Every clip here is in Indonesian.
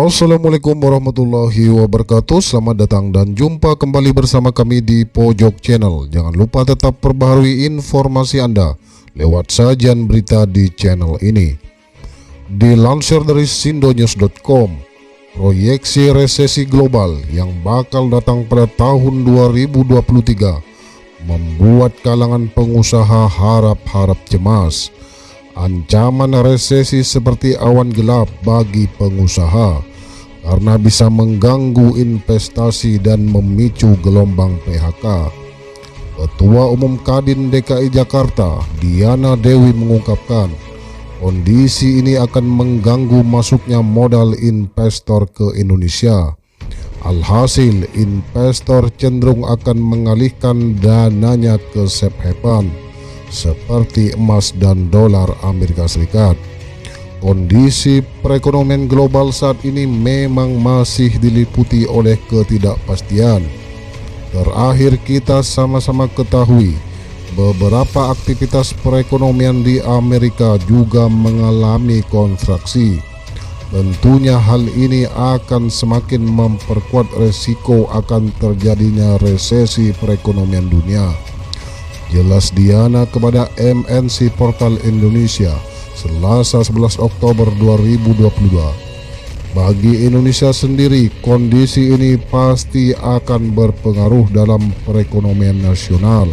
Assalamualaikum warahmatullahi wabarakatuh. Selamat datang dan jumpa kembali bersama kami di Pojok Channel. Jangan lupa tetap perbaharui informasi Anda lewat sajian berita di channel ini. Dilansir dari sindonews.com, proyeksi resesi global yang bakal datang pada tahun 2023 membuat kalangan pengusaha harap-harap cemas. Ancaman resesi seperti awan gelap bagi pengusaha karena bisa mengganggu investasi dan memicu gelombang PHK. Ketua Umum Kadin DKI Jakarta, Diana Dewi mengungkapkan, kondisi ini akan mengganggu masuknya modal investor ke Indonesia. Alhasil, investor cenderung akan mengalihkan dananya ke safe haven seperti emas dan dolar Amerika Serikat. Kondisi perekonomian global saat ini memang masih diliputi oleh ketidakpastian. Terakhir kita sama-sama ketahui, beberapa aktivitas perekonomian di Amerika juga mengalami kontraksi. Tentunya hal ini akan semakin memperkuat resiko akan terjadinya resesi perekonomian dunia. Jelas Diana kepada MNC Portal Indonesia Selasa 11 Oktober 2022. Bagi Indonesia sendiri, kondisi ini pasti akan berpengaruh dalam perekonomian nasional,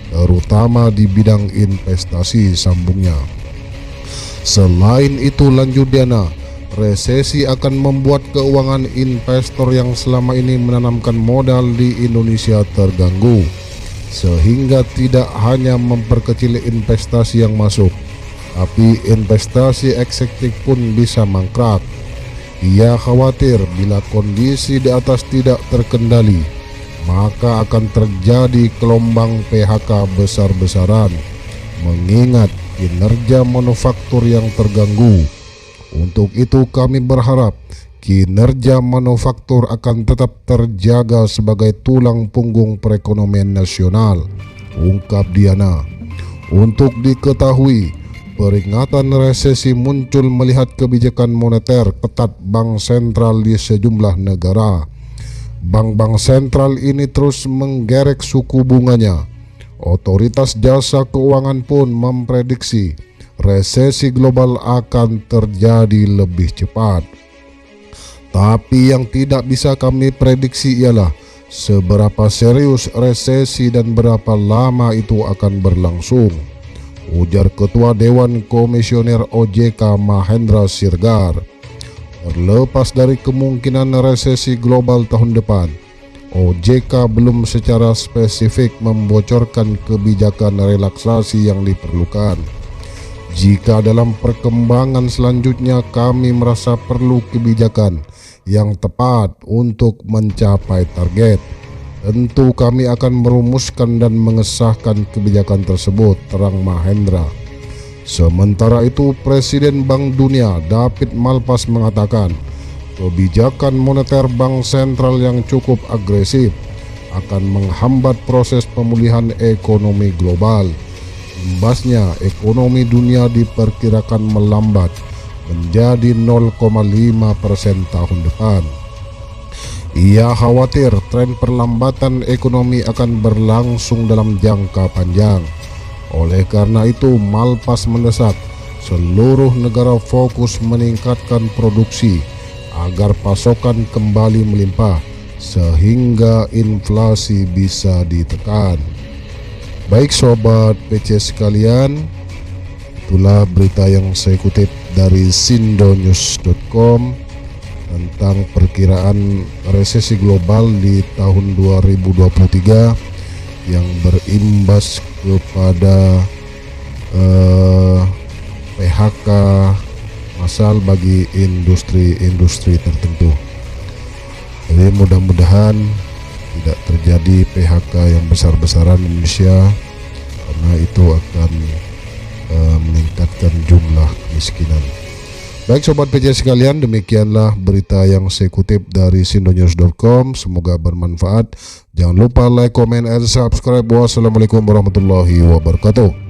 terutama di bidang investasi, sambungnya. Selain itu, lanjut Diana, resesi akan membuat keuangan investor yang selama ini menanamkan modal di Indonesia terganggu, sehingga tidak hanya memperkecil investasi yang masuk, tapi investasi eksekutif pun bisa mangkrak. Ia khawatir bila kondisi di atas tidak terkendali, maka akan terjadi gelombang PHK besar-besaran, mengingat kinerja manufaktur yang terganggu. Untuk itu kami berharap kinerja manufaktur akan tetap terjaga sebagai tulang punggung perekonomian nasional, ungkap Diana. Untuk diketahui, peringatan resesi muncul melihat kebijakan moneter ketat bank sentral di sejumlah negara. Bank-bank sentral ini terus menggerek suku bunganya. Otoritas jasa keuangan pun memprediksi resesi global akan terjadi lebih cepat. Tapi yang tidak bisa kami prediksi ialah seberapa serius resesi dan berapa lama itu akan berlangsung, ujar Ketua Dewan Komisioner OJK Mahendra Siregar. Terlepas dari kemungkinan resesi global tahun depan, OJK belum secara spesifik membocorkan kebijakan relaksasi yang diperlukan. Jika dalam perkembangan selanjutnya kami merasa perlu kebijakan yang tepat untuk mencapai target, tentu kami akan merumuskan dan mengesahkan kebijakan tersebut, terang Mahendra. Sementara itu, Presiden Bank Dunia David Malpass mengatakan kebijakan moneter bank sentral yang cukup agresif akan menghambat proses pemulihan ekonomi global. Imbasnya, ekonomi dunia diperkirakan melambat menjadi 0,5% tahun depan. Ia khawatir tren perlambatan ekonomi akan berlangsung dalam jangka panjang. Oleh karena itu, Malpass mendesak seluruh negara fokus meningkatkan produksi agar pasokan kembali melimpah sehingga inflasi bisa ditekan. Baik sobat PC sekalian, itulah berita yang saya kutip dari sindonews.com tentang perkiraan resesi global di tahun 2023 yang berimbas kepada PHK massal bagi industri-industri tertentu. Jadi mudah-mudahan tidak terjadi PHK yang besar-besaran di Indonesia, karena itu akan meningkatkan jumlah kemiskinan. Baik sobat PC sekalian, demikianlah berita yang saya kutip dari sindonews.com. Semoga bermanfaat. Jangan lupa like, comment, and subscribe. Wassalamualaikum warahmatullahi wabarakatuh.